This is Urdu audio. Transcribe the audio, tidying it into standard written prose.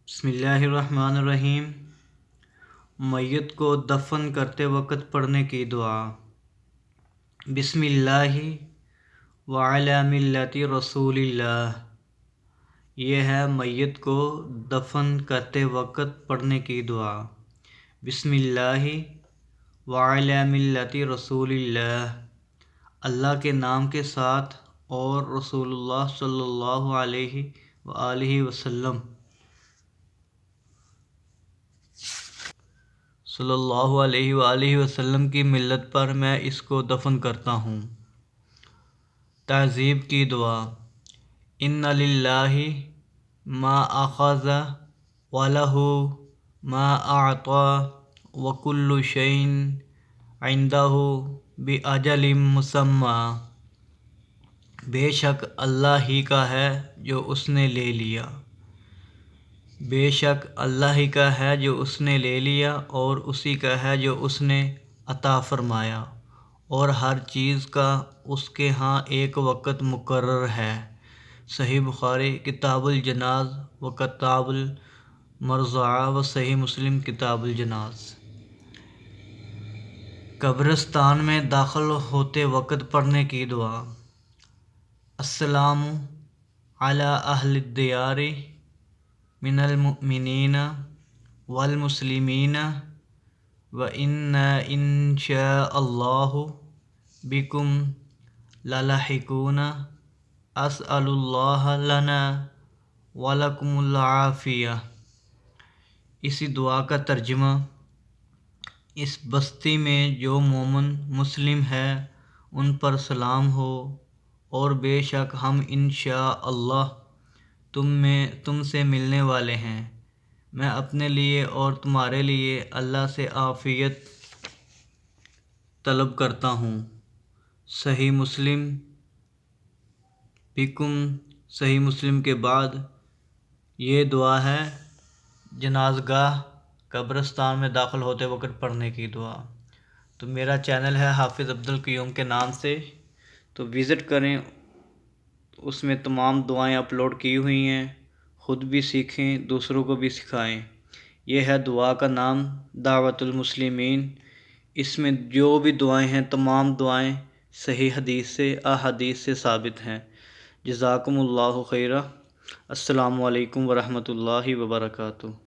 بسم اللہ الرحمن الرحیم۔ میت کو دفن کرتے وقت پڑھنے کی دعا۔ بسم اللہ وعلی ملت رسول اللہ۔ یہ ہے میت کو دفن کرتے وقت پڑھنے کی دعا۔ بسم اللہ وعلی ملت رسول اللہ، اللہ کے نام کے ساتھ اور رسول اللہ صلی اللہ علیہ وآلہ وسلم کی ملت پر میں اس کو دفن کرتا ہوں۔ تعذیب کی دعا۔ ان للہ ما اخذ ولہ ما اعطى وکل شیء عندہ باجل مسمى۔ بے شک اللہ ہی کا ہے جو اس نے لے لیا، بے شک اللہ ہی کا ہے جو اس نے لے لیا، اور اسی کا ہے جو اس نے عطا فرمایا، اور ہر چیز کا اس کے ہاں ایک وقت مقرر ہے۔ صحیح بخاری کتاب الجناز و کتاب المرضعہ و صحیح مسلم کتاب الجناز۔ قبرستان میں داخل ہوتے وقت پڑھنے کی دعا۔ السلام علی اہل الدیار من المؤمنین والمسلمین وإنا إن شاء الله بكم للاحقون أسأل الله لنا ولكم العافية۔ اسی دعا کا ترجمہ۔ اس بستی میں جو مومن مسلم ہے ان پر سلام ہو، اور بے شک ہم انشاءاللہ تم سے ملنے والے ہیں۔ میں اپنے لیے اور تمہارے لیے اللہ سے عافیت طلب کرتا ہوں۔ صحیح مسلم بکم۔ صحیح مسلم کے بعد یہ دعا ہے جنازگاہ قبرستان میں داخل ہوتے وقت پڑھنے کی دعا۔ تو میرا چینل ہے حافظ عبدالقیوم کے نام سے، تو وزٹ کریں، اس میں تمام دعائیں اپلوڈ کی ہوئی ہیں، خود بھی سیکھیں، دوسروں کو بھی سکھائیں۔ یہ ہے دعا کا نام دعوت المسلمین۔ اس میں جو بھی دعائیں ہیں تمام دعائیں صحیح حدیث سے احادیث سے ثابت ہیں۔ جزاکم اللہ خیرہ۔ السلام علیکم ورحمۃ اللہ وبرکاتہ۔